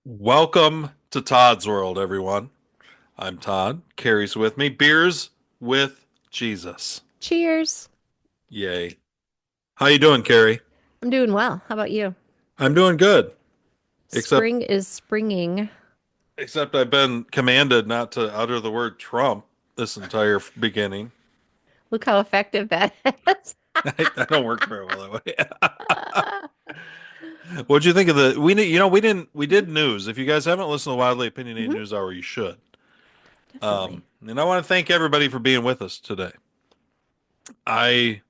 Welcome to Todd's World, everyone. I'm Todd. Carrie's with me. Beers with Jesus. Cheers. Yay. How you doing, Carrie? I'm doing well. How about you? I'm doing good. Except Spring is springing. except I've been commanded not to utter the word Trump this entire beginning. Look how effective that is. I don't work very well that way. What'd you think of the we did news. If you guys haven't listened to Wildly Opinionated Mhm. News Hour, you should. Definitely. And I want to thank everybody for being with us today. I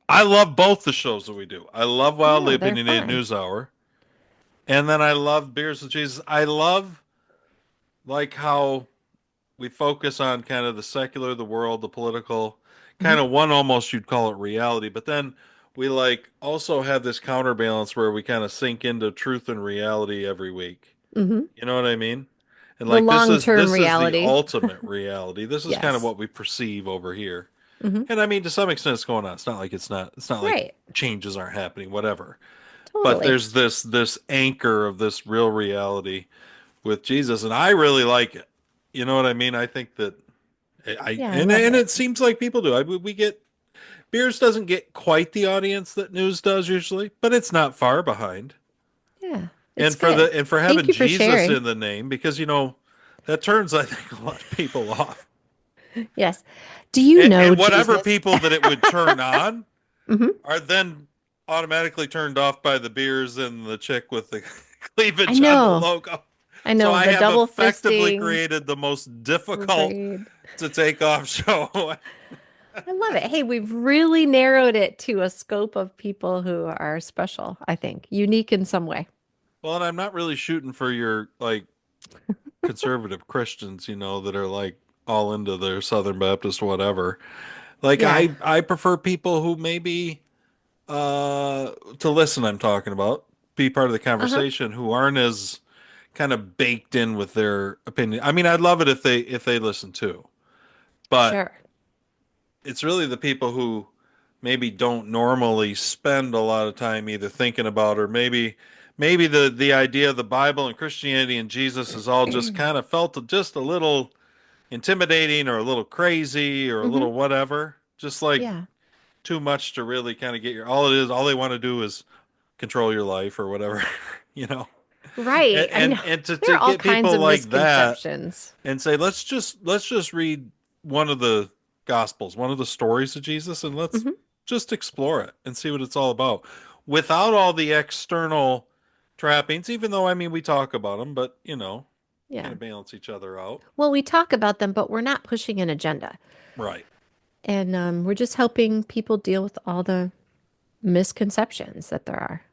I love both the shows that we do. I love Wildly Yeah, they're Opinionated fun. News Hour, and then I love Beers with Jesus. I love like how we focus on kind of the secular, the world, the political, kind Hmm. of one almost you'd call it reality, but then we like also have this counterbalance where we kind of sink into truth and reality every week. Hmm. You know what I mean? And The like this is long-term this is the reality. ultimate reality. This is kind of Yes. what we perceive over here. Hmm. And I mean to some extent it's going on. It's not like Right. changes aren't happening, whatever. But Totally. there's this anchor of this real reality with Jesus, and I really like it. You know what I mean? I think that I Yeah, I and love and it. it seems like people do. We get Beers doesn't get quite the audience that news does usually, but it's not far behind. Yeah, it's And for good. the and for Thank having you for Jesus sharing. in the name, because that turns I think a lot of people off. Yes. Do you know And whatever Jesus? people that it would turn on Hmm. are then automatically turned off by the beers and the chick with the I cleavage on the know. logo. I So know. I The have double effectively fisting created the most difficult brigade. to take off show. I love it. Hey, we've really narrowed it to a scope of people who are special, I think, unique in some way. Well, and I'm not really shooting for your like conservative Christians, that are like all into their Southern Baptist whatever. Like Yeah. I prefer people who maybe to listen I'm talking about, be part of the Uh-huh. conversation who aren't as kind of baked in with their opinion. I mean, I'd love it if they listen too. But Sure. it's really the people who maybe don't normally spend a lot of time either thinking about or maybe the idea of the Bible and Christianity and Jesus is all just kind of felt just a little intimidating or a little crazy or a Hmm. little whatever. Just like Yeah. too much to really kind of get all they want to do is control your life or whatever, you know. And Right. I and, know. and to, There to are all get kinds people of like that misconceptions. and say let's just read one of the gospels, one of the stories of Jesus, and let's Hmm. just explore it and see what it's all about without all the external trappings, even though I mean we talk about them, but kind Yeah. of balance each other out. Well, we talk about them, but we're not pushing an agenda. Right. And we're just helping people deal with all the misconceptions that there are.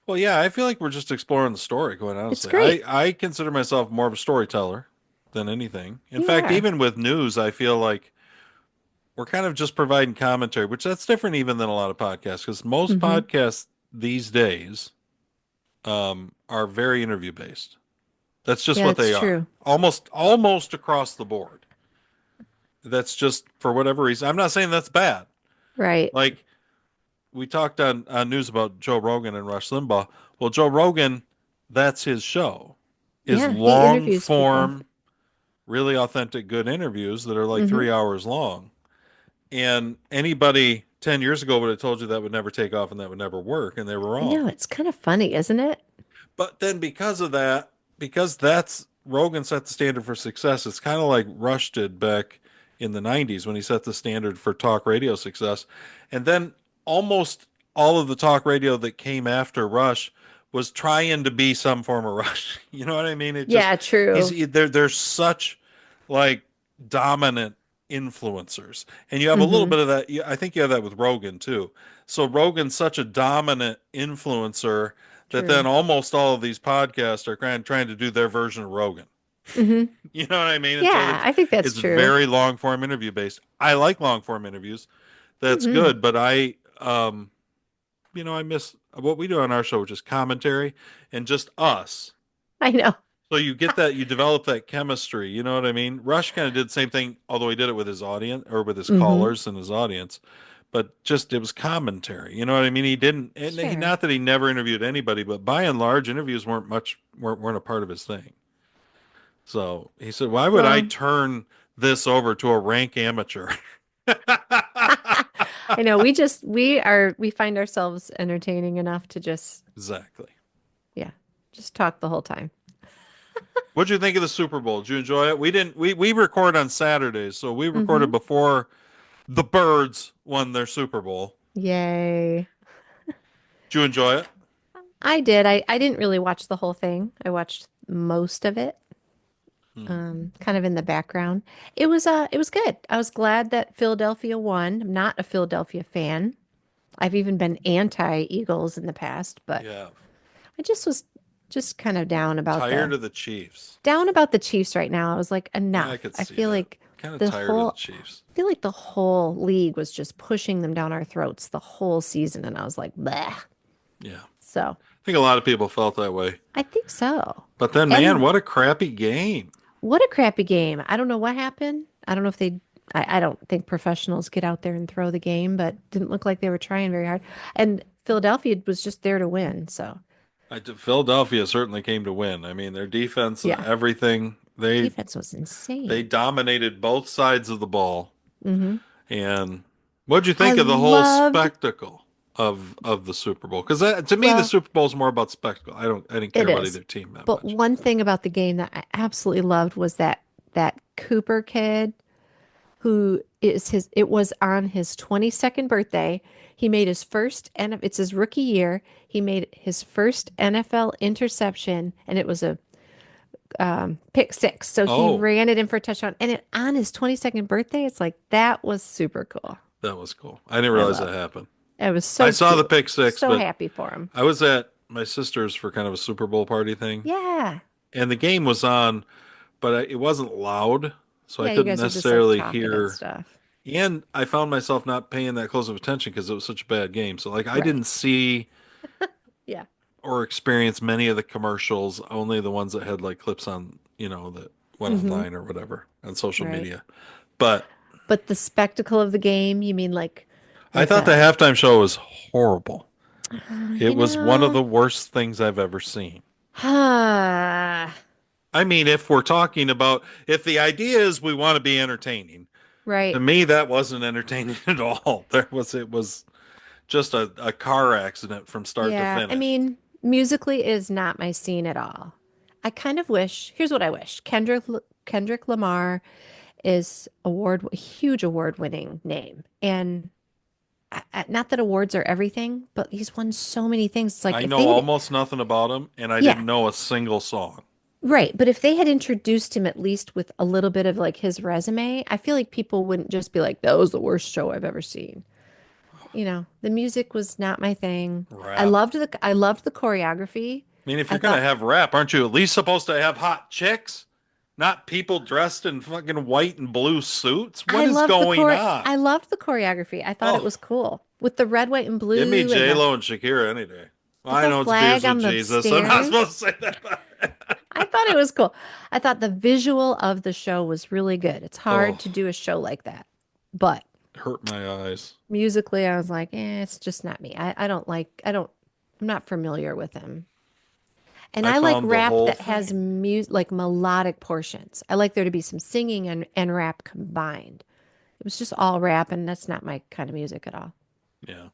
Well, yeah, I feel like we're just exploring the story, quite It's honestly. I, great. I consider myself more of a storyteller than anything. In You fact, are. even with news, I feel like we're kind of just providing commentary, which that's different even than a lot of podcasts, because most Hmm. podcasts these days are very interview based. That's just Yeah, what it's they are. true. Almost across the board. That's just for whatever reason. I'm not saying that's bad. Right. Like we talked on news about Joe Rogan and Rush Limbaugh. Well, Joe Rogan, that's his show, is Yeah, he long interviews people. form, really authentic, good interviews that are like Hmm. 3 hours long. And anybody 10 years ago would have told you that would never take off and that would never work, and they were I know. wrong. It's kind of funny, isn't it? But then because of that, because that's Rogan set the standard for success, it's kind of like Rush did back in the 90s when he set the standard for talk radio success. And then almost all of the talk radio that came after Rush was trying to be some form of Rush. You know what I mean? It just Yeah, true. they're such like dominant influencers. And you have a little Hmm. bit of that. I think you have that with Rogan too. So Rogan's such a dominant influencer that then True. almost all of these podcasts are trying to do their version of Rogan. Hmm. You know what I mean? And so Yeah, I think that's it's true. very long form interview based. I like long form interviews. That's Hmm. good, but I miss what we do on our show, which is commentary and just us. I know. So you get that, you develop that chemistry. You know what I mean? Rush kind of did the same thing, although he did it with his audience or with his Hmm. callers and his audience. but just it was commentary. You know what I mean? He didn't, and he, Sure. not that he never interviewed anybody, but by and large, interviews weren't a part of his thing. So he said, "Why would I Well, turn this over to a rank amateur?" I know we find ourselves entertaining enough to just, Exactly. yeah, just talk the whole time. What'd you think of the Super Bowl? Did you enjoy it? We didn't. We record on Saturdays, so we Mm-hmm. recorded before the Birds won their Super Bowl. Yay. Did you enjoy it? I did. I didn't really watch the whole thing. I watched most of it, Hmm. kind of in the background. It was good. I was glad that Philadelphia won. I'm not a Philadelphia fan. I've even been anti-Eagles in the past, but Yeah. I just was just kind of Tired of the Chiefs. down about the Chiefs right now. I was like, Yeah, I enough. could see that. Kind of The tired of the whole Chiefs. I feel like the whole league was just pushing them down our throats the whole season, and I was like, bleh. Yeah. So I think a lot of people felt that way. I think so. But then, man, And what a crappy game. what a crappy game. I don't know what happened. I don't know if I don't think professionals get out there and throw the game, but didn't look like they were trying very hard. And Philadelphia was just there to win. So Philadelphia certainly came to win. I mean, their defense, yeah, everything, defense was they insane. dominated both sides of the ball. Hmm. And what'd you I think of the whole loved, spectacle of the Super Bowl? Because to me, the well, Super Bowl is more about spectacle. I didn't care it about is. either team that But much. one thing about the game that I absolutely loved was that Cooper kid who is his it was on his 22nd birthday. He made his first and it's his rookie year. He made his first NFL interception and it was a pick six. So he Oh, ran it in for a touchdown and on his 22nd birthday, it's like that was super cool. that was cool. I didn't I realize that loved. happened. It was I so saw the cute. pick six, So but happy for him. I was at my sister's for kind of a Super Bowl party thing, Yeah. and the game was on, but it wasn't loud, so I Yeah, you couldn't guys are just like necessarily talking and hear. stuff. And I found myself not paying that close of attention because it was such a bad game. So like I Right. didn't see Yeah. or experience many of the commercials, only the ones that had like clips on, that went Hmm. online or whatever on social Right. media. But But the spectacle of the game, you mean I like thought the halftime show was horrible. you It was one of know, the worst things I've ever seen. ah, I mean, if we're talking about if the idea is we want to be entertaining, to right. me that wasn't entertaining at all. It was just a car accident from start to Yeah, I finish. mean, musically is not my scene at all. I kind of wish, here's what I wish. Kendrick Lamar is a huge award-winning name. And not that awards are everything, but he's won so many things. It's like I if know they had, almost nothing about him, and I yeah, didn't know a single song. right. But if they had introduced him at least with a little bit of like his resume, I feel like people wouldn't just be like, that was the worst show I've ever seen. The music was not my thing. Rap. I loved the choreography. I mean, if I you're gonna thought have rap, aren't you at least supposed to have hot chicks? Not people dressed in fucking white and blue suits? What is going on? I loved the choreography. I thought it Oh, was cool with the red, white, and give me blue and J Lo and Shakira any day. Well, I the know it's beers flag with on the Jesus. I'm not supposed to stairs. say that. I thought it was cool. I thought the visual of the show was really good. It's hard Oh, to do a show like that. But hurt my eyes. musically, I was like, it's just not me. I'm not familiar with them. And I I like found the rap whole that has thing. like melodic portions. I like there to be some singing and rap combined. It was just all rap, and that's not my kind of music at all. Yeah,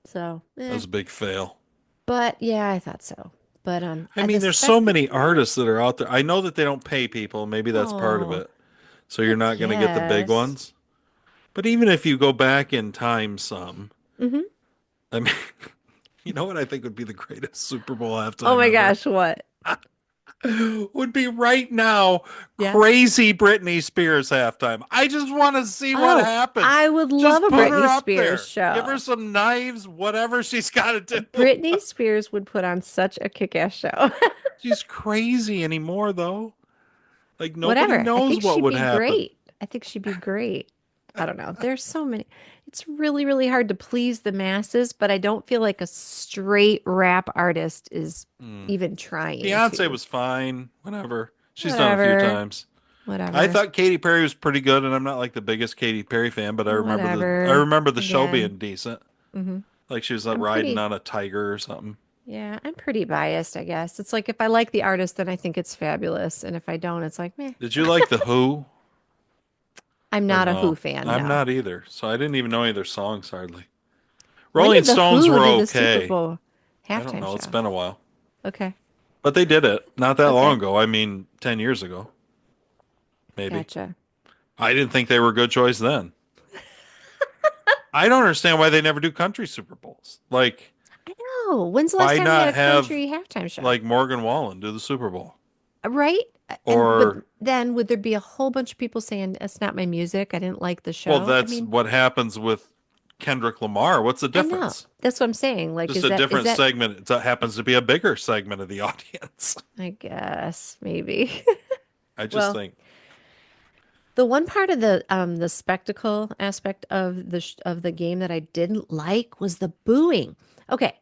So, that was a big fail. but yeah, I thought so. But I the mean, there's so many spectacle, artists that are out there. I know that they don't pay people. Maybe that's part of oh, it. So I you're not going to get the big guess. ones. But even if you go back in time some, Hmm. I mean, you know what I think would be the greatest Super Bowl Oh halftime my ever? gosh, what? Would be right now, Yeah. crazy Britney Spears halftime. I just want to see what Oh, happens. I would love Just a put her Britney up Spears there. Give her show. some knives, whatever she's got to do. Britney Spears would put on such a kick-ass show. She's crazy anymore, though. Like, nobody Whatever. I knows think what she'd would be happen. great. I think she'd be great. I don't know. There's so many. It's really, really hard to please the masses, but I don't feel like a straight rap artist is Mm. even trying Beyonce to. was fine. Whatever. She's done a few Whatever. times. I Whatever. thought Katy Perry was pretty good, and I'm not like the biggest Katy Perry fan, but I Whatever. remember the show Again. being decent. hmm Like she was I'm riding pretty, on a tiger or something. yeah, I'm pretty biased, I guess. It's like if I like the artist, then I think it's fabulous. And if I don't, it's like, meh. Did you like the Who I'm or not a Who no? fan, I'm no. not either, so I didn't even know any of their songs hardly. When Rolling did the Stones Who were do the Super okay. Bowl I don't halftime know. It's show? been a while, Okay. but they did it not that long Okay. ago. I mean, 10 years ago, maybe. Gotcha. I didn't think they were a good choice then. I don't understand why they never do country Super Bowls. Like, I know. When's the last why time we had not a have country halftime show? like Morgan Wallen do the Super Bowl? Right? And but Or, then would there be a whole bunch of people saying it's not my music? I didn't like the well, show. I that's mean, what happens with Kendrick Lamar. What's the I know. difference? That's what I'm saying. Like, Just is a that different segment. It happens to be a bigger segment of the audience. I guess maybe. I just Well, think, the one part of the spectacle aspect of of the game that I didn't like was the booing. Okay,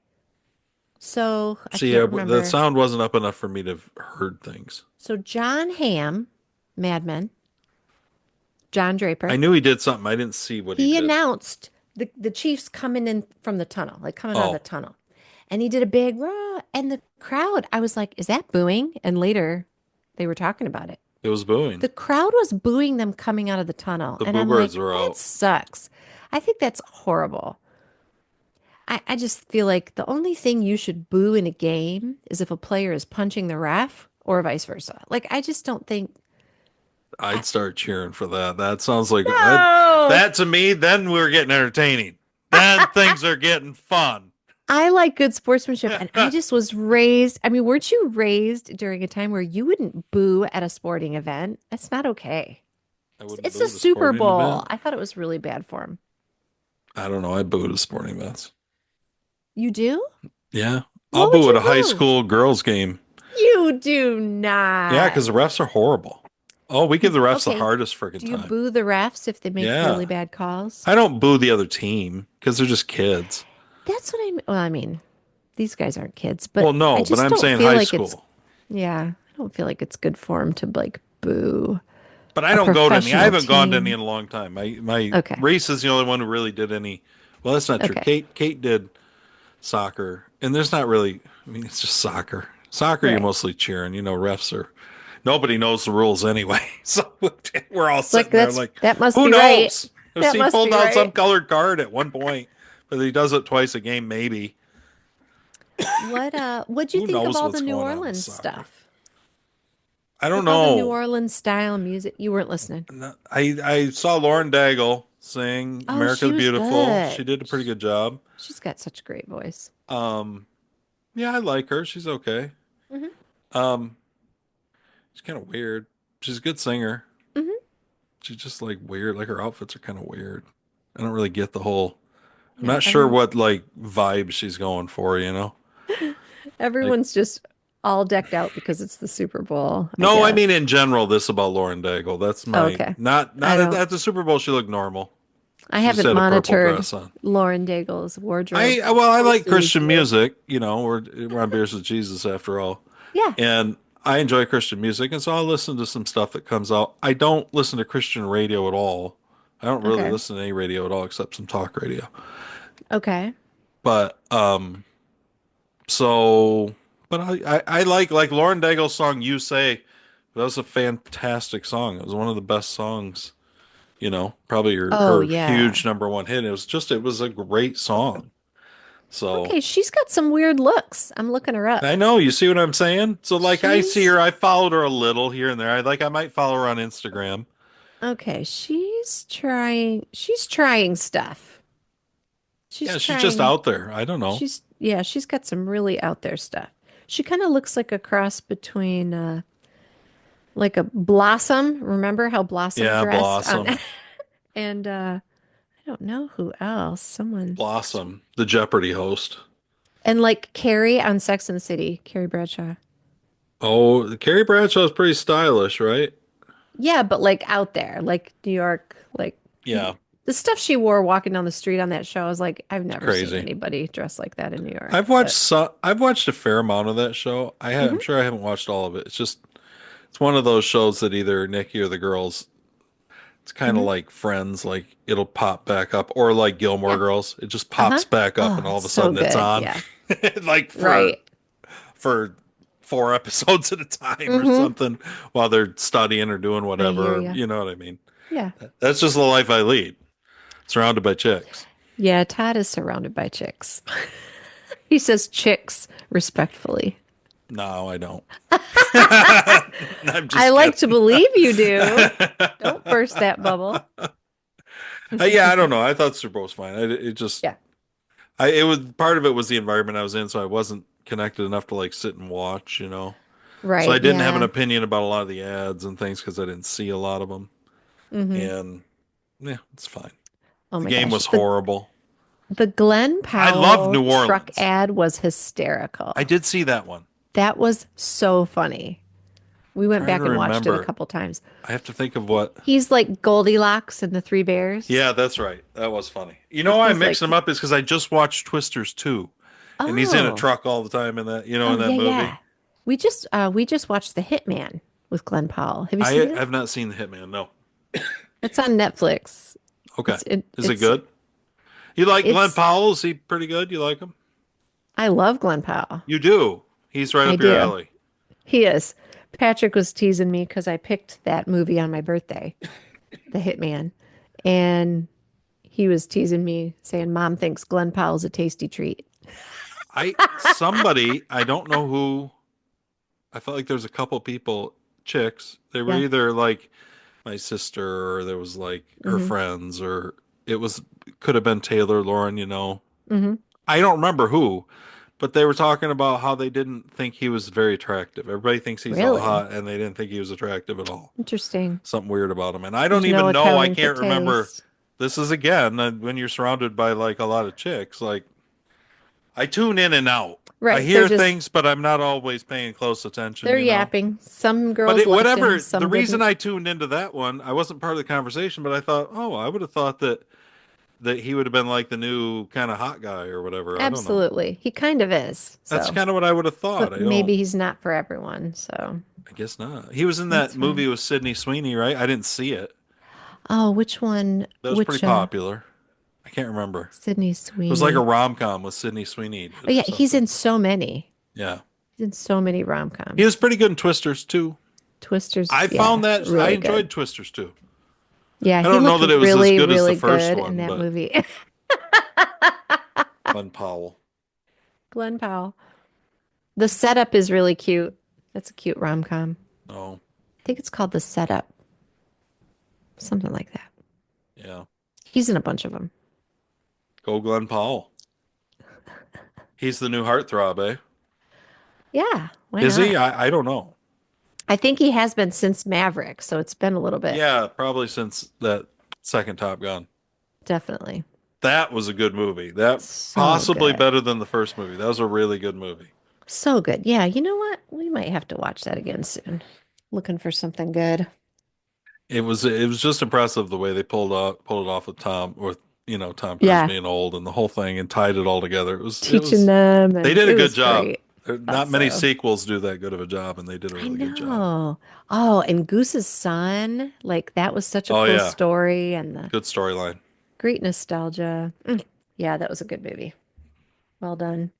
so I see, can't the remember. sound wasn't up enough for me to have heard things. So John Hamm, Mad Men, John I Draper, knew he did something. I didn't see what he he did. announced the Chiefs coming in from the tunnel, like coming out of the Oh, tunnel. And he did a big rah, and the crowd, I was like, is that booing? And later they were talking about it. it was booing. The crowd was booing them coming out of the tunnel. The And Boo I'm Birds like, were that out. sucks. I think that's horrible. I just feel like the only thing you should boo in a game is if a player is punching the ref or vice versa. Like, I just don't think. I, I'd start cheering for that. That sounds like that. no! That to me, then we're getting entertaining. Then things are getting fun. I like good sportsmanship, and I I just was raised. I mean, weren't you raised during a time where you wouldn't boo at a sporting event? That's not okay. wouldn't It's the boo at a Super sporting Bowl. event. I thought it was really bad for him. I don't know. I booed at sporting events. You do? Yeah, I'll What would boo at you a high boo? school girls game. You do Yeah, not. because the refs are horrible. Oh, we give the refs the Okay. hardest freaking Do you time. boo the refs if they make really Yeah, bad calls? I don't boo the other team because they're just kids. That's what I mean. Well, I mean, these guys aren't kids, Well, but I no, but just I'm don't saying feel high like it's, school. yeah, I don't feel like it's good form to like boo But I a don't go to any. I professional haven't gone to any team. in a long time. My Okay. race is the only one who really did any. Well, that's not true. Okay. Kate did soccer, and there's not really. I mean, it's just soccer. Soccer, you're Right. mostly cheering. You know, refs are. Nobody knows the rules anyway, so we're all It's like sitting there that's like, that must who be right. knows? That He must pulled be out some right. colored card at one point, but he does it twice a game, maybe. What'd you Who think of knows all the what's New going on with Orleans soccer? stuff? I don't Like all the New know. Orleans style music? You weren't listening. No, I saw Lauren Daigle sing Oh, "America she the was Beautiful." good. She did a pretty good job. She's got such a great voice. Um, yeah, I like her. She's okay. hmm Um, she's kind of weird. She's a good singer. hmm She's just like weird. Like her outfits are kind of weird. I don't really get the whole. I'm Yeah, not sure what like vibe she's going for, you know? Like, everyone's just all decked out because it's the Super Bowl, I no, I mean guess. in general, this about Lauren Daigle. That's Oh, my okay. I not don't. at the Super Bowl. She looked normal. I She just haven't had a purple monitored dress on. Lauren Daigle's wardrobe I like closely as Christian you. music. You know, we're on Beers with Jesus after all, Yeah. and I enjoy Christian music, and so I'll listen to some stuff that comes out. I don't listen to Christian radio at all. I don't really Okay. listen to any radio at all except some talk radio. Okay. But so but I like Lauren Daigle's song "You Say." That was a fantastic song. It was one of the best songs. You know, probably Oh, her yeah. huge number one hit. It was a great song. So Okay, she's got some weird looks. I'm looking her up. I know, you see what I'm saying? So like I see She's her, I followed her a little here and there. I might follow her on Instagram. okay, she's trying stuff. She's Yeah, she's just trying out there. I don't know. she's yeah, she's got some really out there stuff. She kind of looks like a cross between like a Blossom. Remember how Blossom Yeah, dressed on Blossom. and I don't know who else. Someone Blossom, the Jeopardy host. and like Carrie on Sex and the City, Carrie Bradshaw. Oh, Carrie Bradshaw is pretty stylish, right? Yeah, but like out there, like New York, like Yeah, the stuff she wore walking down the street on that show, I was like, I've it's never seen crazy. anybody dressed like that in New York. But I've watched a fair amount of that show. mhm. I'm sure I haven't watched all of it. It's It's one of those shows that either Nikki or the girls, it's kind of Hmm. like Friends, like it'll pop back up, or like Gilmore Yeah. Girls, it just Uh-huh. pops back up, Oh, and all it's of a so sudden it's good. on, Yeah. like Right. for 4 episodes at a time or Hmm. something, while they're studying or doing I hear whatever. you. You know what I mean? Yeah. That's just the life I lead, surrounded by chicks. Yeah, Todd is surrounded by chicks. He says chicks respectfully. No, I don't. I'm I just like to kidding. believe you do. Don't burst that bubble. Yeah, I don't know. I thought Super Bowl was fine. It just, Yeah. it was part of it was the environment I was in, so I wasn't connected enough to like sit and watch, you know. So I Right. didn't have an Yeah. opinion about a lot of the ads and things because I didn't see a lot of them. Hmm. And yeah, it's fine. Oh The my game gosh. was horrible. The Glenn I love Powell New truck Orleans. ad was I hysterical. did see that one. That was so funny. We went Trying to back and watched it a remember. couple times. I have to think of what. He's like Goldilocks and the Three Bears. Yeah, that's right. That was funny. You know why I He's mixed like, them up is because I just watched Twisters 2, and he's in a oh, truck all the time in that, in oh that yeah, movie. yeah. We just watched The Hitman with Glenn Powell. Have you seen I it? have not seen The Hitman. No. It's on Netflix. Okay. Is it It's good? You like Glenn it's Powell? Is he pretty good? You like him? I love Glenn Powell. You do. He's right I up your do. alley. He is. Patrick was teasing me because I picked that movie on my birthday, The Hitman, and he was teasing me saying, "Mom thinks Glenn Powell's a tasty treat." Somebody, I don't know who, I felt like there was a couple people, chicks. They were Yeah. either like my sister or there was like her Mm-hmm. friends or it was could have been Taylor Lauren. Mm-hmm. I don't remember who, but they were talking about how they didn't think he was very attractive. Everybody thinks he's all Really hot and they didn't think he was attractive at all. interesting. Something weird about him. And I don't There's no even know, I accounting for can't remember. taste. This is again when you're surrounded by like a lot of chicks, like I tune in and out. I Right. hear things, but I'm not always paying close attention, They're you know. yapping. Some But girls liked him, the some reason didn't. I tuned into that one, I wasn't part of the conversation, but I thought, oh, I would have thought that he would have been like the new kind of hot guy or whatever. I don't know. Absolutely. He kind of is. That's So, kind of what I would have thought. but maybe he's not for everyone. So, I guess not. He was in that that's fine. movie with Sydney Sweeney, right? I didn't see it. Oh, which one? That was pretty Which popular. I can't remember. Sydney It was like a Sweeney. rom-com with Sydney Sweeney Oh or yeah, he's something. in so many. Yeah. He's in so many He was rom-coms. pretty good in Twisters too. Twisters, I yeah, found that I really good. enjoyed Twisters too. Yeah, I he don't know looked that it was as really, good as the really first good in one, that but movie. Glenn Powell. Glenn Powell. The setup is really cute. That's a cute rom-com. Oh, I think it's called The Setup, something like that. yeah. He's in a bunch of them. Go Glenn Powell. He's the new heartthrob, eh? Yeah, why Is he? not? I don't know. I think he has been since Maverick, so it's been a little bit, Yeah, probably since that second Top Gun. definitely. That was a good movie. That So possibly good. better than the first movie. That was a really good movie. So good. Yeah, you know what? We might have to watch that again soon. Looking for something good. It was just impressive the way they pulled it off with Tom Cruise Yeah, being old and the whole thing and tied it all together. It teaching was them, they and did a it good was job. great. Thought Not many so. sequels do that good of a job, and they did a I really good job. know. Oh, and Goose's son, like that was such a Oh cool yeah, story and the good storyline. great nostalgia. Mm. Yeah, that was a good movie. Well done.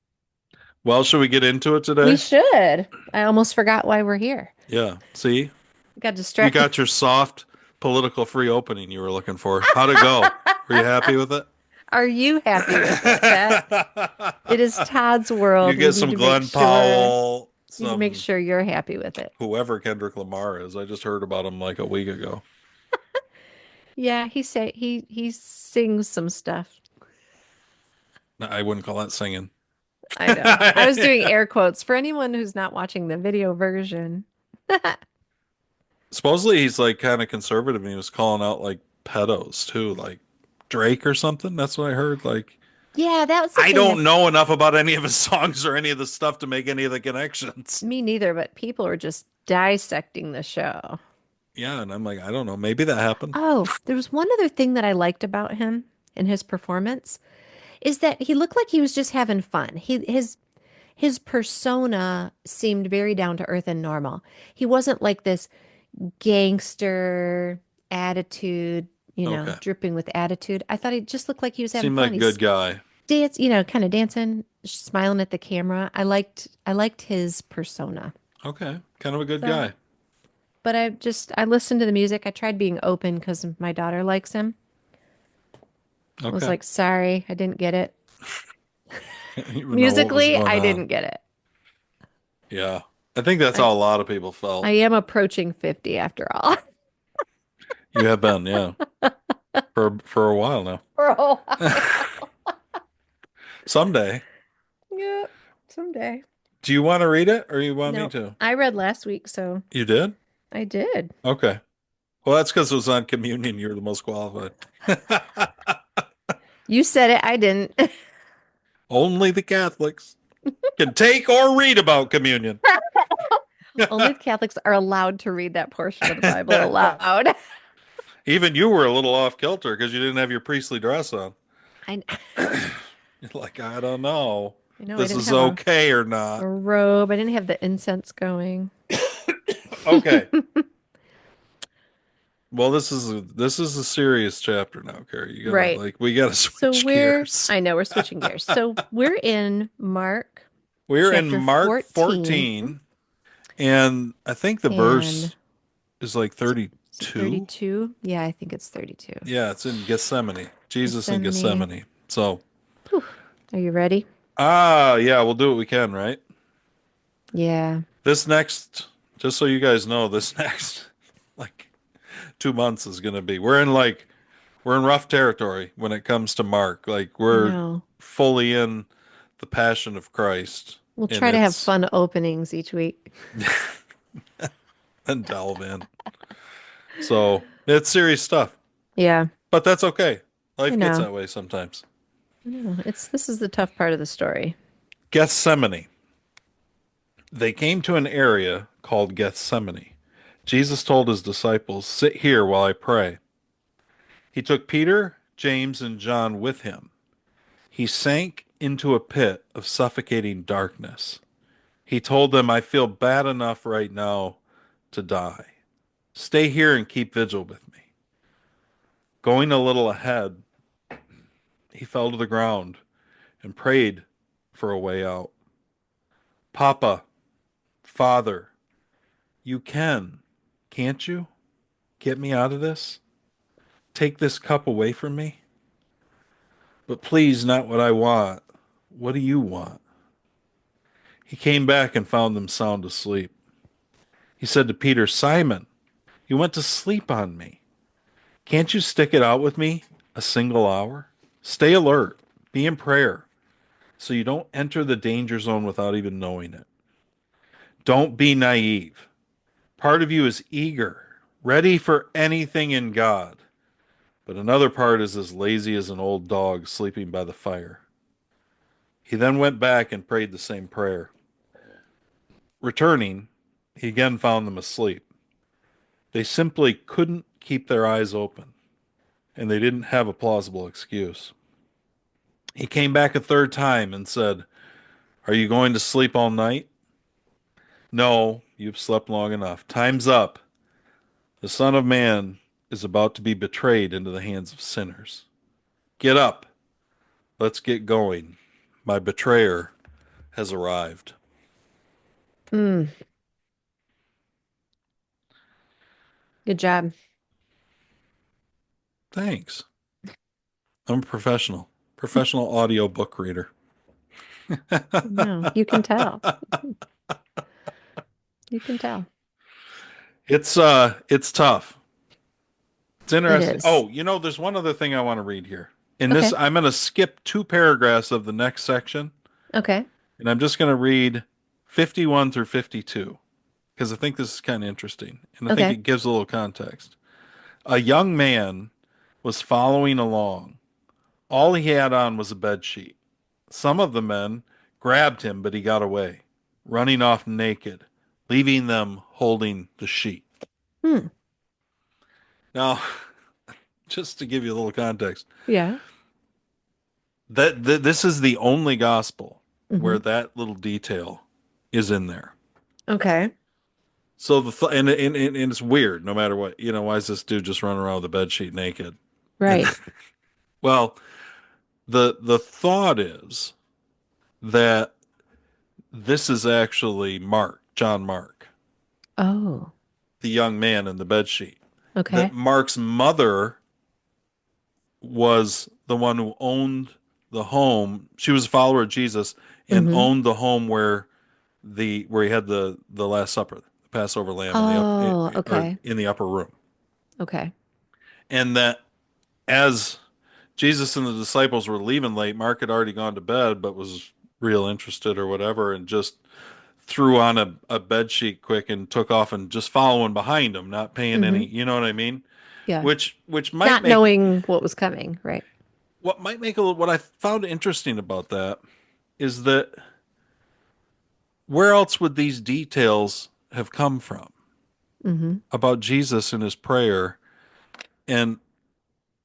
Well, should we get into it We today? should. I almost forgot why we're here. Yeah. See, Got you distracted. got your soft political free opening you were looking for. How'd it go? Were you happy with it? Are you happy with it? That it is Todd's You world. We get need some to make Glenn sure Powell, need to make some sure you're happy with it. whoever Kendrick Lamar is. I just heard about him like a week ago. Yeah, he sings some stuff. No, I wouldn't call that singing. I know. I was doing air quotes for anyone who's not watching the video version. Supposedly he's like kind of conservative and he was calling out like pedos too, like Drake or something. That's what I heard. Like Yeah, that was the I thing. don't know enough about any of his songs or any of the stuff to make any of the connections. Me neither, but people were just dissecting the show. Yeah, and I'm like, I don't know. Maybe that happened. Oh, there was one other thing that I liked about him and his performance is that he looked like he was just having fun. His his persona seemed very down to earth and normal. He wasn't like this gangster attitude, Okay. dripping with attitude. I thought he just looked like he was having Seemed fun. like a good He's guy. kind of dancing, smiling at the camera. I liked his persona. Okay. Kind of a good So, guy. but I listened to the music. I tried being open because my daughter likes him. I was Okay. like, sorry, I didn't get it. Even know what was Musically, going I on. didn't get it. Yeah. I think that's I how a lot of people I felt. am approaching 50 after all. You have been, yeah, for a while now. For a while. Someday. Yep, someday. Do you want to read it or you want me No, to? I read last week, so You did? I did. Okay. Well, that's because it was on communion. You're the most qualified. You said it, I didn't. Only the Catholics can take or read about communion. Only the Catholics are allowed to read that portion of the Bible aloud. Even you were a little off kilter because you didn't have your priestly dress on. I, You're like, I don't know. I know I This didn't is have okay or a not. robe. I didn't have the incense going. Okay. Well, this is a serious chapter now, Carrie. You gotta Right. like we gotta So switch gears. I know we're switching gears. So we're in Mark We're in chapter Mark 14, 14, and I think the and verse is like is it 32. 32? Yeah, I think it's 32. Yeah, it's in Gethsemane. Jesus in Gethsemane. Gethsemane. So, Whew. Are you ready? yeah, we'll do what we can, right? Yeah. This next, just so you guys know, this next like 2 months is gonna be. We're in rough territory when it comes to Mark. Like I we're know. fully in the Passion of Christ, We'll and try to have it's fun openings each week. and delve in. So it's serious stuff, Yeah, but that's okay. I Life gets know. that way sometimes. I know. This is the tough part of the story. Gethsemane. They came to an area called Gethsemane. Jesus told his disciples, "Sit here while I pray." He took Peter, James, and John with him. He sank into a pit of suffocating darkness. He told them, "I feel bad enough right now to die. Stay here and keep vigil with me." Going a little ahead, he fell to the ground and prayed for a way out. "Papa, Father, you can't you? Get me out of this? Take this cup away from me? But please, not what I want. What do you want?" He came back and found them sound asleep. He said to Peter, "Simon, you went to sleep on me. Can't you stick it out with me a single hour? Stay alert, be in prayer, so you don't enter the danger zone without even knowing it. Don't be naive. Part of you is eager, ready for anything in God, but another part is as lazy as an old dog sleeping by the fire." He then went back and prayed the same prayer. Returning, he again found them asleep. They simply couldn't keep their eyes open, and they didn't have a plausible excuse. He came back a third time and said, "Are you going to sleep all night? No, you've slept long enough. Time's up. The Son of Man is about to be betrayed into the hands of sinners. Get up. Let's get going. My betrayer has arrived." Mm, good job. Thanks. I'm a professional audio book reader. No, you can tell. You can tell. It's tough. It's It interesting. is. Oh, there's one other thing I want to read here. In this, Okay. I'm going to skip 2 paragraphs of the next section, Okay. and I'm just going to read 51 through 52 because I think this is kind of interesting, and I think Okay. it gives a little context. A young man was following along. All he had on was a bed sheet. Some of the men grabbed him, but he got away, running off naked, leaving them holding the sheet. Hmm. Now, just to give you a little context, Yeah. that this is the only gospel. where Hmm. that little detail is in there. Okay. So and it's weird no matter what. Why is this dude just running around with a bed sheet naked? And Right. well, the thought is that this is actually Mark, John Mark, Oh, the young man in the bed sheet. That okay. Mark's mother was the one who owned the home. She was a follower of Jesus and Hmm. owned the home where he had the Last Supper, the Passover lamb in the up Oh, or okay. in the upper room. Okay. And that as Jesus and the disciples were leaving late, Mark had already gone to bed, but was real interested or whatever, and just threw on a bed sheet quick and took off and just following behind him, not paying Hmm. any, you know what I mean? Yeah. Which might Not make knowing what was coming. Right. what I found interesting about that is that where else would these details have come from Hmm. about Jesus and his prayer? And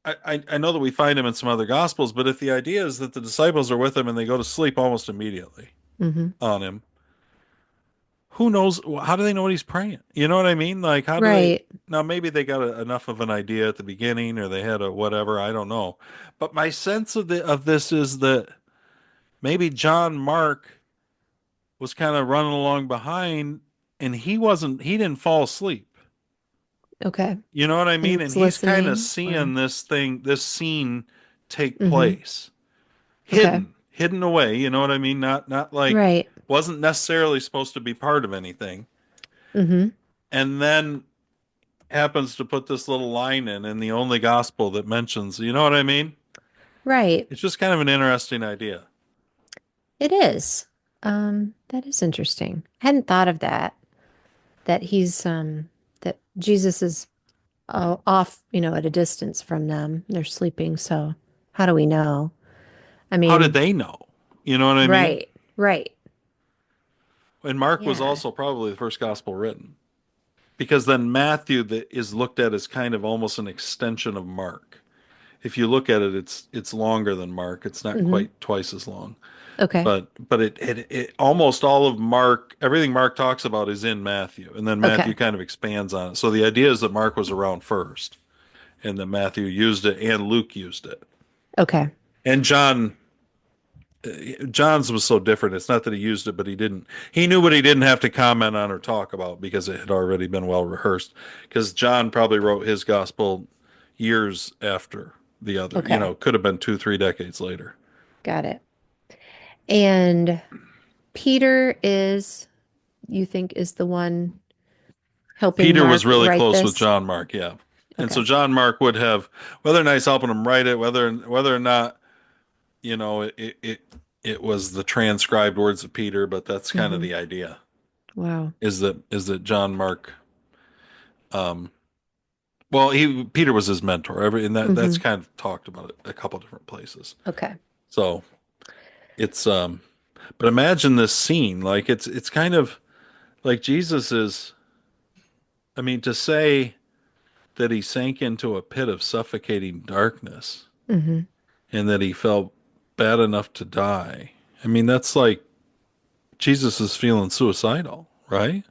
I know that we find him in some other gospels, but if the idea is that the disciples are with him and they go to sleep almost immediately Hmm. on him, who knows? How do they know what he's praying? You know what I mean? Like, how do they? Right. Now, maybe they got enough of an idea at the beginning, or they had a whatever. I don't know. But my sense of this is that maybe John Mark was kind of running along behind, and he didn't fall asleep. Okay. You know what I He mean? And was he's kind of listening seeing or this scene take hmm. place, Okay. hidden away. You know what I mean? Not like Right. wasn't necessarily supposed to be part of anything, Hmm. and then happens to put this little line in the only gospel that mentions. You know what I mean? Right. It's just kind of an interesting idea. It is. That is interesting. I hadn't thought of that. That that Jesus is off, at a distance from them. They're sleeping, so how do we know? I How did mean, they know? You know what I mean? right. Right. And Mark was Yeah. also probably the first gospel written because then Matthew that is looked at as kind of almost an extension of Mark. If you look at it, it's longer than Mark. It's not Hmm. quite twice as long, Okay. but it almost all of Mark, everything Mark talks about is in Matthew, and then Matthew Okay. kind of expands on it. So the idea is that Mark was around first, and that Matthew used it, and Luke used it, Okay. and John's was so different. It's not that he used it, but he didn't. He knew what he didn't have to comment on or talk about because it had already been well rehearsed. Because John probably wrote his gospel years after the other. Okay. Could have been 2, 3 decades later. Got it. And Peter you think, is the one helping Peter was Mark really write close with this? John Mark, yeah. And so Okay. John Mark would have, whether or not he's helping him write it, whether or not it was the transcribed words of Peter, but that's kind of Hmm. the idea. Wow. Is that John Mark um, well, Peter was his mentor. And that's Hmm. kind of talked about it a couple different places. Okay. So it's but imagine this scene. Like it's kind of like Jesus is. I mean, to say that he sank into a pit of suffocating darkness Hmm. and that he felt bad enough to die. I mean, that's like Jesus is feeling suicidal, right?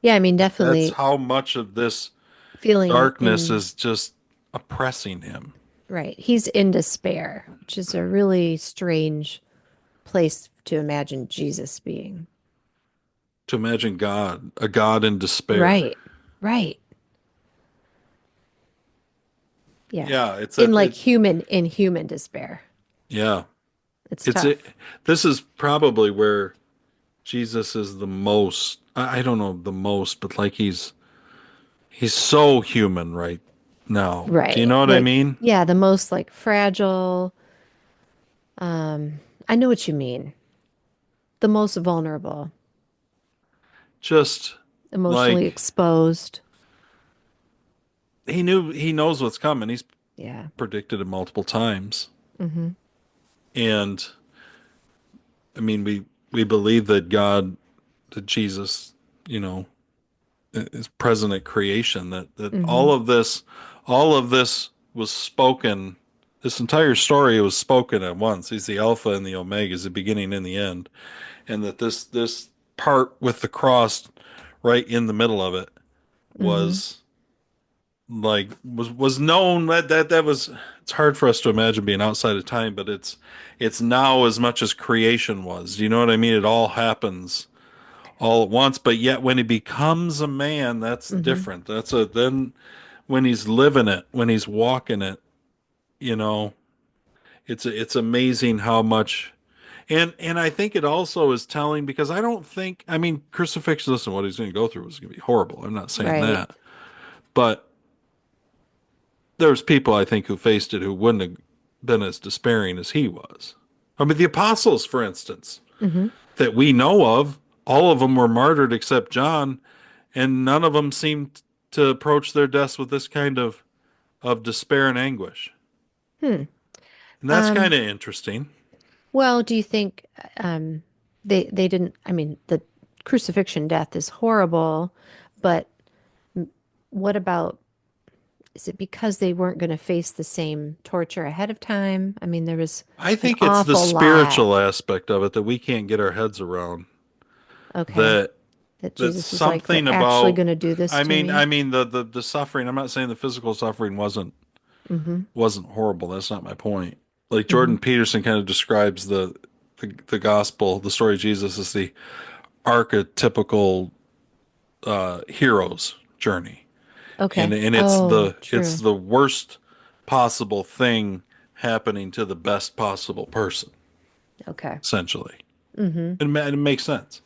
Yeah, I mean, That's definitely how much of this feeling darkness in, is just oppressing him. right. He's in despair, which is a really strange place to imagine Jesus being. To imagine a God in despair. Right. Right. Yeah. Yeah, In like in human despair. yeah. It's It's it. tough. This is probably where Jesus is the most. I don't know the most, but like he's so human right now. Do you Right. know what I Like, mean? yeah, the most like fragile. Um, I know what you mean. The most vulnerable, Just emotionally like exposed. he knows what's coming. He's Yeah. predicted it multiple times, Hmm. and I mean we believe that Jesus, you know, is present at creation. That Hmm. all of this was spoken This entire story was spoken at once. He's the Alpha and the Omega, he's the beginning and the end, and that this part with the cross right in the middle of it Mm-hmm. was was known. That was, it's hard for us to imagine being outside of time, but it's now as much as creation was. Do you know what I mean? It all happens all at once, but yet when he becomes a man, that's Mm-hmm. different. That's a then when he's living it, when he's walking it, you know, it's amazing how much. And I think it also is telling, because I don't think, I mean, crucifixion, listen, what he's going to go through is going to be horrible. I'm not saying Right. that. But there's people, I think, who faced it who wouldn't have been as despairing as he was. I mean, the apostles, for instance, Mm-hmm. that we know of, all of them were martyred except John, and none of them seemed to approach their deaths with this kind of despair and anguish. Hmm. And that's kind Um, of interesting. well, do you think um they didn't, I mean, the crucifixion death is horrible, but what about, is it because they weren't going to face the same torture ahead of time? I mean, there was I an think it's the awful lot. spiritual aspect of it that we can't get our heads around. Okay. That That that Jesus is like, they're something actually about, going to do this I to mean, me. the suffering, I'm not saying the physical suffering Mm-hmm. wasn't horrible. That's not my point. Like Mm-hmm. Jordan Peterson kind of describes the gospel, the story of Jesus, as the archetypical hero's journey, and Okay. it's Oh, it's true. the worst possible thing happening to the best possible person, Okay. essentially. Mm-hmm. It makes sense.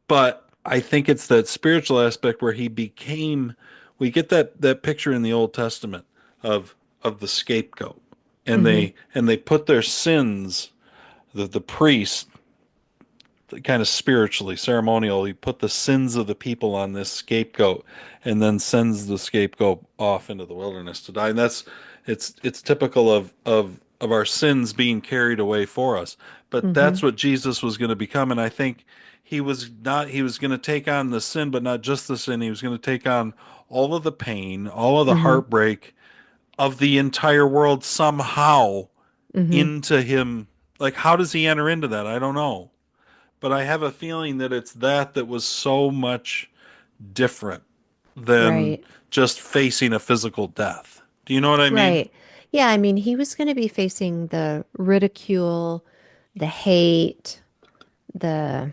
But I think it's that spiritual aspect where he became. We get that picture in the Old Testament of the scapegoat, and Mm-hmm. they put their sins. The priest, kind of spiritually, ceremonial, he put the sins of the people on this scapegoat, and then sends the scapegoat off into the wilderness to die. And that's it's typical of our sins being carried away for us. But Mm-hmm. that's what Jesus was going to become, and I think he was going to take on the sin, but not just the sin. He was going to take on all of the pain, all of the Mm-hmm. heartbreak of the entire world somehow Mm-hmm. into him. Like, how does he enter into that? I don't know. But I have a feeling that it's that was so much different than Right. just facing a physical death. Do you know what I mean? Right. Yeah, I mean, he was going to be facing the ridicule, the hate, the,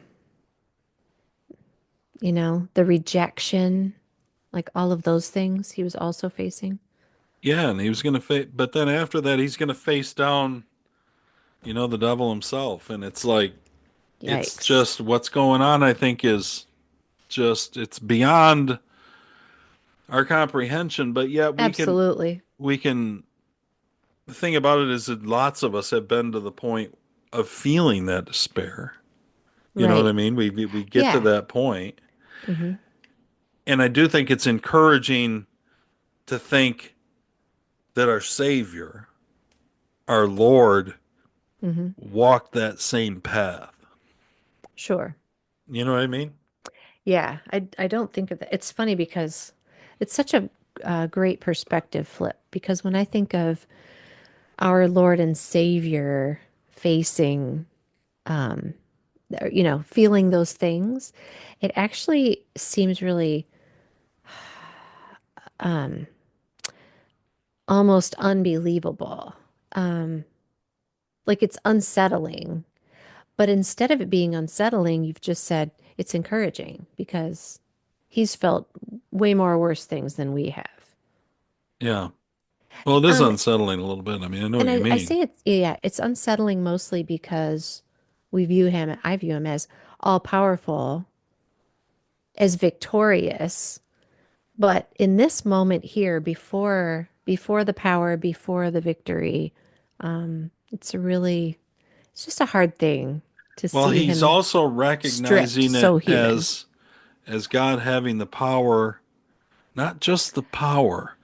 the rejection, like all of those things he was also facing. Yeah, and he was going to face, but then after that, he's going to face down, the devil himself. And it's like, it's Yikes. just what's going on, I think, is just, it's beyond our comprehension. But yet Absolutely. the thing about it is that lots of us have been to the point of feeling that despair. You know what I Right. mean? We get to Yeah. that point. Mm-hmm. And I do think it's encouraging to think that our Savior, our Lord, Mm-hmm. walked that same path. Sure. You know what I mean? Yeah. I don't think of that. It's funny because it's such a, great perspective flip, because when I think of our Lord and Savior facing, feeling those things, it actually seems really almost unbelievable. Um, like it's unsettling. But instead of it being unsettling, you've just said it's encouraging because he's felt way more worse things than we have. Yeah. Well, it is Um, unsettling a little bit. I mean, I know and what you I mean. say it's, yeah, it's unsettling mostly because I view him as all powerful, as victorious. But in this moment here, before the power, before the victory, it's just a hard thing to Well, see he's him also stripped recognizing so it human. as God having the power, not just the power,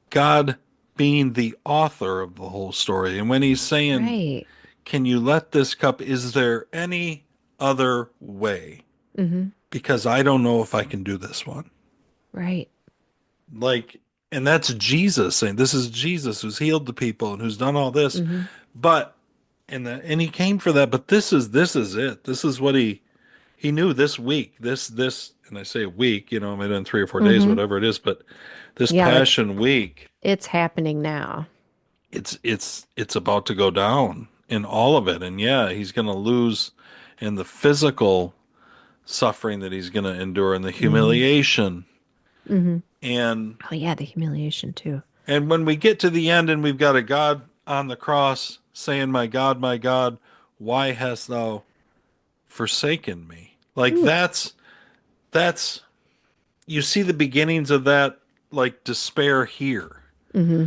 God being the author of the whole story. And when he's saying, Right. "Can you let this cup? Is there any other way? Mm-hmm. Because I don't know if I can do this one." Right. Like, And that's Jesus saying, this is Jesus who's healed the people and who's done all this. Mm-hmm. But and he came for that, but this is it. This is what he knew this week. This and I say a week, maybe in 3 or 4 days, Mm-hmm. whatever it is, but this Yeah, like Passion Week, it's happening now. it's about to go down in all of it. And yeah, he's gonna lose in the physical suffering that he's gonna endure and the Mm-hmm. humiliation. Mm-hmm. And Oh yeah, the humiliation too. And when we get to the end and we've got a God on the cross saying, my God, why hast thou forsaken me? Like Ooh. that's you see the beginnings of that like despair here. Mm-hmm.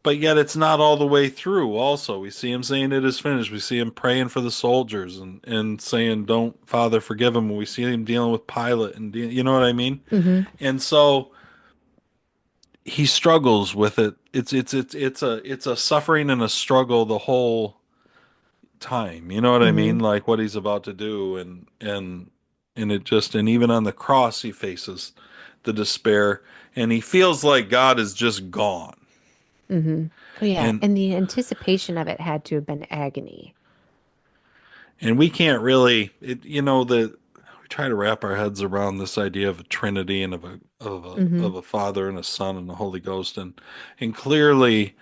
But yet it's not all the way through also. We see him saying it is finished. We see him praying for the soldiers and saying, don't, Father, forgive him. We see him dealing with Pilate you know what I mean? Mm-hmm. And so he struggles with it. It's a suffering and a struggle the whole time. You know what I Mm-hmm. mean? Like what he's about to do and even on the cross he faces the despair and he feels like God is just gone. Mm-hmm. Oh yeah, And and the anticipation of it had to have been agony. and we can't really we try to wrap our heads around this idea of a Trinity and Mm-hmm. of a Father and a Son and a Holy Ghost and clearly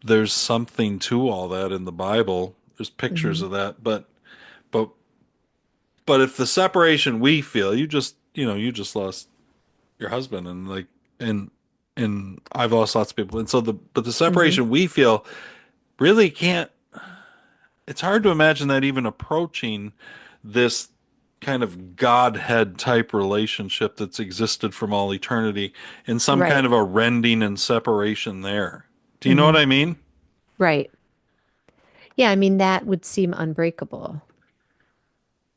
there's something to all that in the Bible. There's pictures Mm-hmm. of that, but but if the separation we feel, you just lost your husband and and I've lost lots of people. And so the Mm-hmm. separation we feel really can't it's hard to imagine that even approaching this kind of Godhead type relationship that's existed from all eternity in some kind Right. of a rending and separation there. Do you know what Mm-hmm. I mean? Right. Yeah, I mean that would seem unbreakable.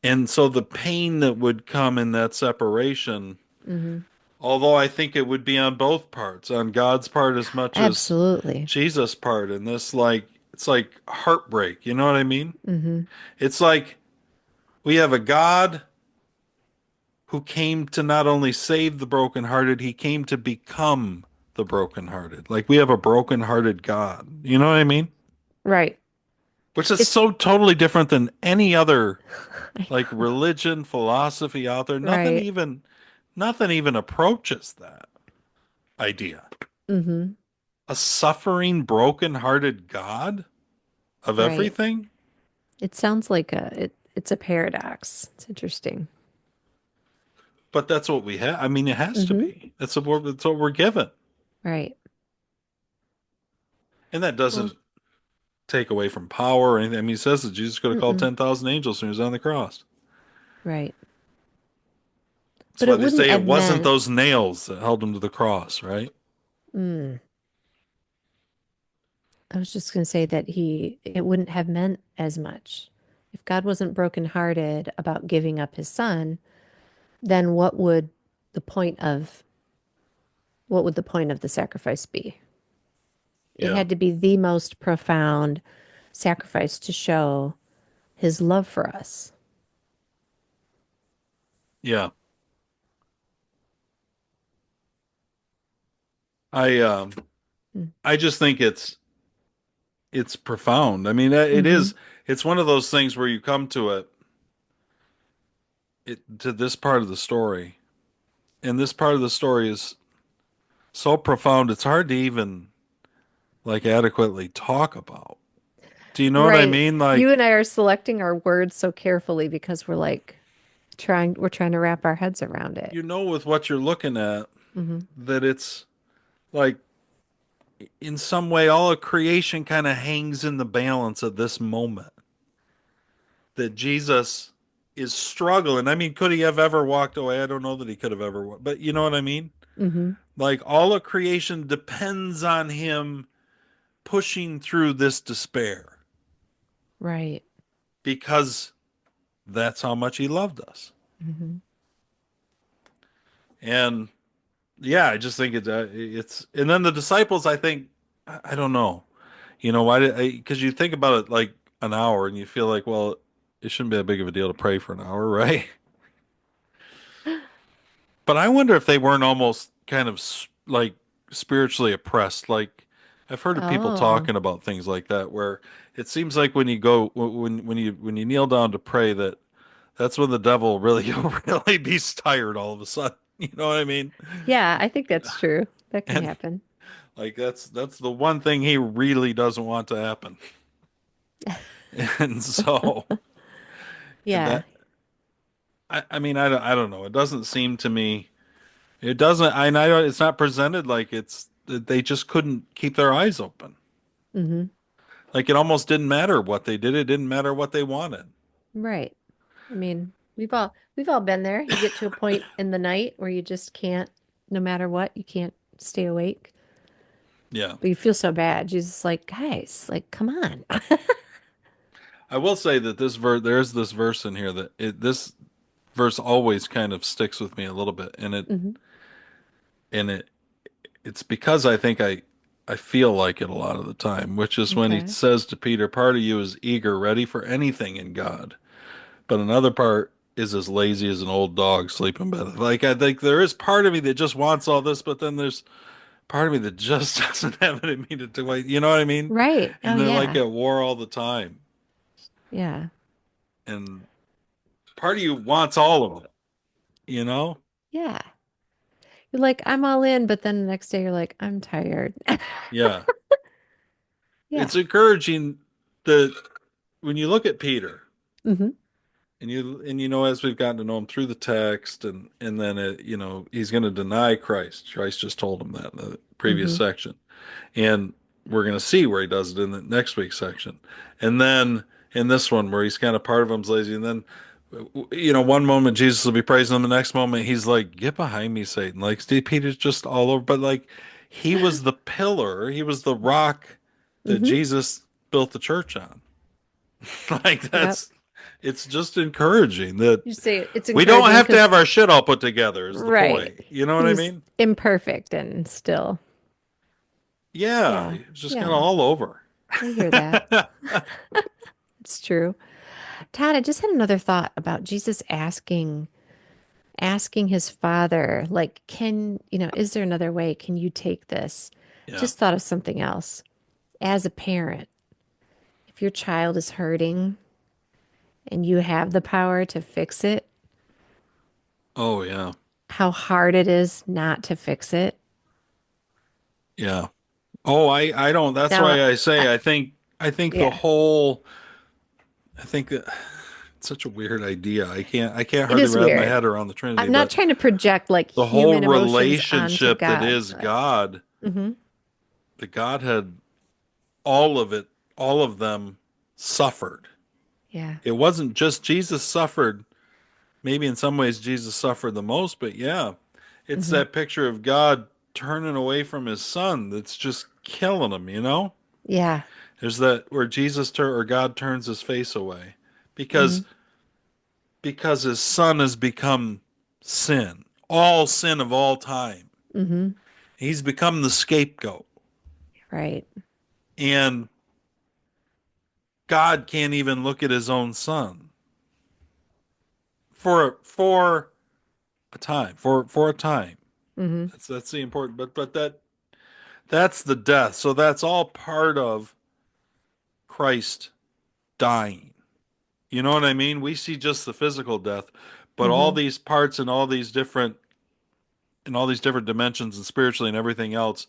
And so the pain that would come in that separation, Mm-hmm. although I think it would be on both parts, on God's part as much as Absolutely. Jesus' part, and this it's like heartbreak, you know what I mean? Mm-hmm. It's like we have a God who came to not only save the brokenhearted, he came to become the brokenhearted. Like we have a brokenhearted God. You know what I mean? Right. Which is It's so totally different than any other like religion, philosophy out there. Nothing right. even nothing even approaches that idea. Mm-hmm. A suffering, broken-hearted God of Right. everything? It sounds like it's a paradox. It's interesting. But that's what we have. I mean, it has to Mm-hmm. be. That's what we're given. Right. And that Well, doesn't take away from power or anything. I mean, he says that Jesus could have called mm-mm. 10,000 angels when he was on the cross. Right. That's But why it they wouldn't say it have wasn't meant, those nails that held him to the cross, right? mm, I was just going to say that it wouldn't have meant as much. If God wasn't brokenhearted about giving up his son, then the point of, what would the point of the sacrifice be? It Yeah. had to be the most profound sacrifice to show his love for us. Yeah. I um I just think it's profound. I mean, it Mm-hmm. is it's one of those things where you come to this part of the story, and this part of the story is so profound it's hard to even like adequately talk about. Do you know what I Right. mean? You Like and I are selecting our words so carefully because we're trying to wrap our heads around it. with what you're looking at Mm-hmm. that it's like in some way all of creation kind of hangs in the balance at this moment that Jesus is struggling. I mean, could he have ever walked away? I don't know that he could have ever, but you know what I mean? Mm-hmm. Like all of creation depends on him pushing through this despair Right. because that's how much he loved us. Mm-hmm. And yeah, I just think it's and then the disciples, I think, I don't know. Why did because you think about it like an hour and you feel like, well, it shouldn't be that big of a deal to pray for an hour, right? But I wonder if they weren't almost kind of like spiritually oppressed. Like I've heard of people Oh, talking about things like that, where it seems like when you go when you kneel down to pray, that's when the devil really really be tired all of a sudden. You know what I mean? yeah, I think that's true. That can And happen. like that's the one thing he really doesn't want to happen. And so and Yeah. that I mean I don't know. It doesn't seem to me. It doesn't. I know it's not presented like it's they just couldn't keep their eyes open. Hmm. Like it almost didn't matter what they did. It didn't matter what they wanted. Right. I mean, we've all been there. You get to a point in the night where you just can't, no matter what, you can't stay awake. Yeah. But you feel so bad. Jesus like, guys, like, come on. I will say that this verse, there's this verse in here this verse always kind of sticks with me a little bit, Hmm. and it's because I feel like it a lot of the time, which is when he Okay. says to Peter, "Part of you is eager, ready for anything in God, but another part is as lazy as an old dog sleeping better." Like I think there is part of me that just wants all this, but then there's part of me that just doesn't have it in me to do it. You know what I mean? Right. Oh And they're like yeah. at war all the time, Yeah. and part of you wants all of it. You know? Yeah. You're like, I'm all in, but then the next day you're like, I'm tired. Yeah. Yeah. It's encouraging that when you look at Peter Hmm. and you know as we've gotten to know him through the text and then you know he's going to deny Christ. Christ just told him that in the previous Hmm. section. And we're going to see where he does it in the next week's section. And then in this one where he's kind of part of him's lazy and then you know one moment Jesus will be praising him, the next moment he's like, get behind me, Satan. Like Steve Peter's just all over, but like he was the pillar, he was the rock that Hmm. Jesus built the church on. Like Yep. that's it's just encouraging that You say it's we don't encouraging have to because, have our shit all put together is the right. point. You know He what I was mean? imperfect and still. Yeah, Yeah. it's just kind of Yeah. all over. I hear that. It's true. Todd, I just had another thought about Jesus asking his father, like, is there another way? Can you take this? Yeah. Just thought of something else. As a parent, if your child is hurting and you have the power to fix it, Oh yeah. how hard it is not to fix it. Yeah. Oh, I don't. That's Now, why I say I think the yeah, whole I think that it's such a weird idea. I can't it hardly is wrap my weird. head around the Trinity, I'm not but trying to project like the whole human emotions onto relationship that God, is but God, hmm. the Godhead, all of it, all of them suffered. Yeah. It wasn't just Jesus suffered. Maybe in some ways Jesus suffered the most, but yeah, it's Hmm. that picture of God turning away from his son that's just killing him, you know? Yeah. There's that where or God turns his face away Hmm. because his son has become sin, all sin of all time. Hmm. He's become the scapegoat, Right. and God can't even look at his own son for a time, for a time. Hmm. That's the important, but that's the death. So that's all part of Christ dying. You know what I mean? We see just the physical death, but all Hmm. these parts and all these different dimensions and spiritually and everything else,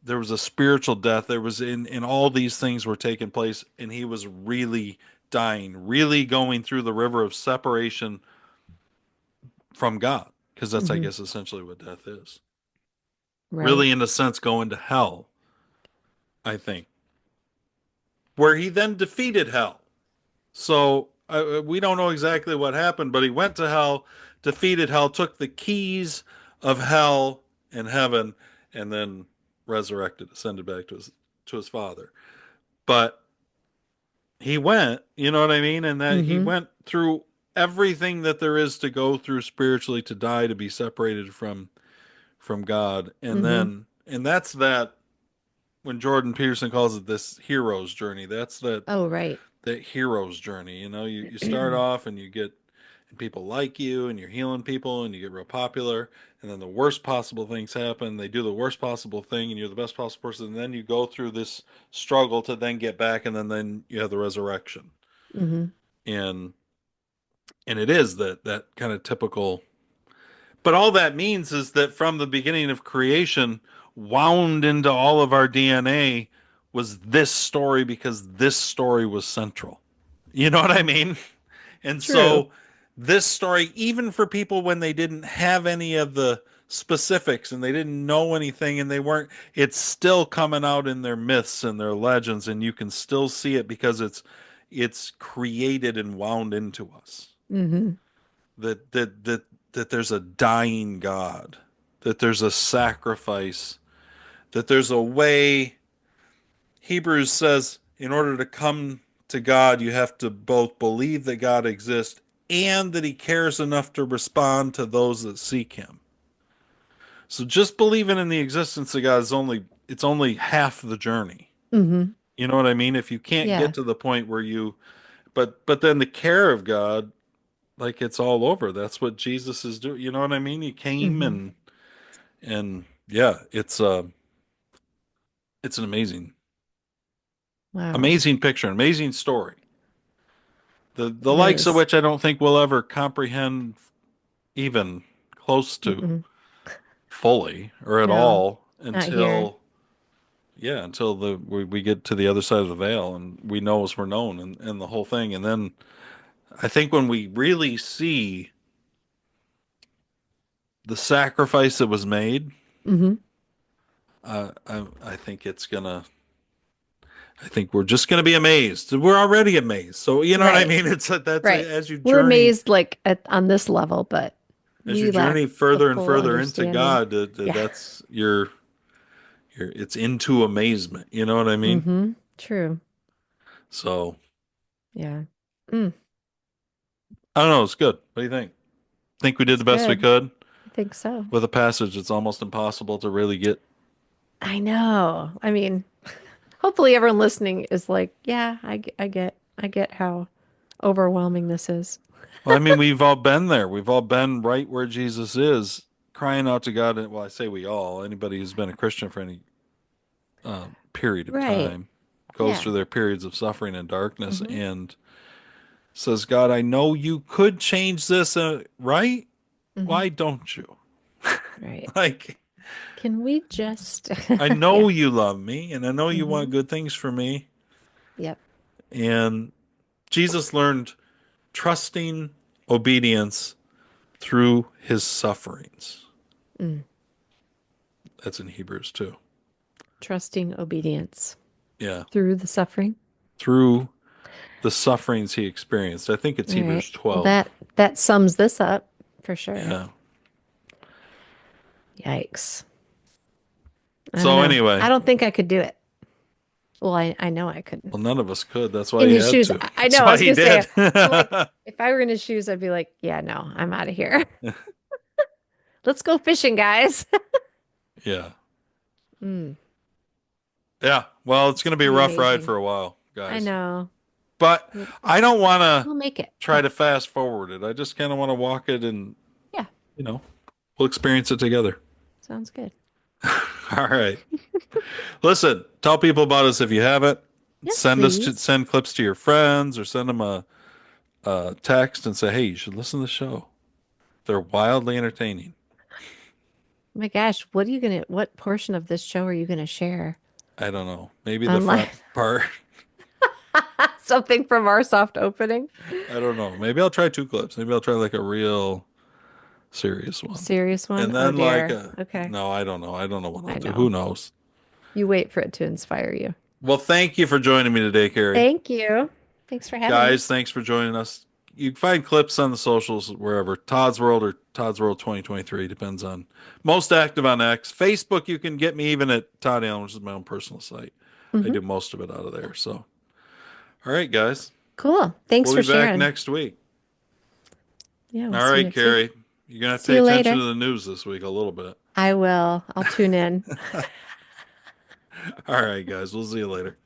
there was a spiritual death. There was in all these things were taking place, and he was really dying, really going through the river of separation from God, because that's I Hmm. guess essentially what death is. Right. Really, in a sense, going to hell. I think where he then defeated hell. So we don't know exactly what happened, but he went to hell, defeated hell, took the keys of hell and heaven, and then resurrected, ascended back to his father. But he went, you know what I mean, and that he Hmm. went through everything that there is to go through spiritually to die to be separated from God, Hmm. and that's that when Jordan Peterson calls it this hero's journey. That's Oh, right. that hero's journey. You know, you start off and and people like you and you're healing people and you get real popular, and then the worst possible things happen. They do the worst possible thing and you're the best possible person, and then you go through this struggle to then get back, and then you have the resurrection. Hmm. And it is that kind of typical. But all that means is that from the beginning of creation, wound into all of our DNA was this story because this story was central. You know what I mean? And True. so this story, even for people when they didn't have any of the specifics and they didn't know anything and they weren't, it's still coming out in their myths and their legends, and you can still see it because it's created and wound into us. Hmm. That there's a dying God, that there's a sacrifice, that there's a way. Hebrews says in order to come to God, you have to both believe that God exists and that he cares enough to respond to those that seek him. So just believing in the existence of God is only half the journey. Hmm. You know what I mean? If you can't Yeah. get to the point where you but then the care of God, like it's all over. That's what Jesus is doing. You know what I mean? He came Hmm. and yeah, it's an Wow. amazing picture, an amazing story. The It likes of is. which I don't think we'll ever comprehend even close to Mm-mm. fully or at No, all not here. until we get to the other side of the veil and we know as we're known and the whole thing. And then I think when we really see the sacrifice that was made, Hmm. I think I think we're just gonna be amazed. We're already amazed. So you know what I Right. mean? That's Right. as you We're journey amazed like on this level, but we lack the further and full further into understanding. God, Yeah. that's it's into amazement. You know what I mean? Hmm. True. So Yeah. Mm, I don't know. It's good. What do you think? Think we did it's the best we good. could I think so. with a passage. It's almost impossible to really get. I know. I mean, hopefully everyone listening is like, yeah, I get how overwhelming this is. Well, I mean, we've all been there. We've all been right where Jesus is, crying out to God. And well, I say we all. Anybody who's been a Christian for any period of Right. time goes Yeah. through their periods of suffering and darkness Hmm. and says, God, I know you could change this, right? Hmm. Why don't you? Right. Like, Can we just, I yeah. know you love me and I know you want Hmm. good things for me. Yep. And Jesus learned trusting obedience through his sufferings. Mm. That's in Hebrews too. Trusting obedience Yeah. through the suffering. Through the sufferings he experienced. I think it's All right. Hebrews Well, 12. that sums this up for sure. Yeah. Yikes. I don't So know. anyway, I don't think I could do it. Well, I know I couldn't. well, none of us could. That's why In he his had shoes, to. I That's know. I why was he gonna say, did. I'm like, if I were in his shoes, I'd be like, yeah, no, I'm out of here. Let's go fishing, guys. Yeah. Mm, Yeah. Well, it's it's going to gonna be a be rough ride amazing. for a while, I guys. know. But We'll, I don't want to we'll make it. try Yeah. to fast forward it. I just kind of want to walk it and, Yeah. you know, we'll experience it together. Sounds good. All right. Listen, tell people about us if you haven't. Yes, please. Send clips to your friends or send them a text and say, hey, you should listen to the show. They're wildly entertaining. Oh my gosh, what portion of this show are you gonna share? I don't know. Maybe the Unlike front part. something from our soft opening. I don't know. Maybe I'll try two clips. Maybe I'll try like a real serious one. Serious one? And Oh then like dear. Okay. no, I don't know. I don't know what I'll I do. Who know. knows? You wait for it to inspire you. Well, thank you for joining me today, Carrie. Thank you. Thanks for having me. Guys, thanks for joining us. You can find clips on the socials wherever. Todd's World or Todd's World 2023 depends on most active on X. Facebook, you can get me even at Todd Allen, which is my own personal site. I Hmm. do most of it out of there. So, all right, guys, Cool. Thanks we'll for be back sharing. next week. Yeah, we'll All see you right, next week. Carrie, you're gonna have to See pay you attention later. to the news this week a little bit. I will. I'll tune in. All right, guys, we'll see you later.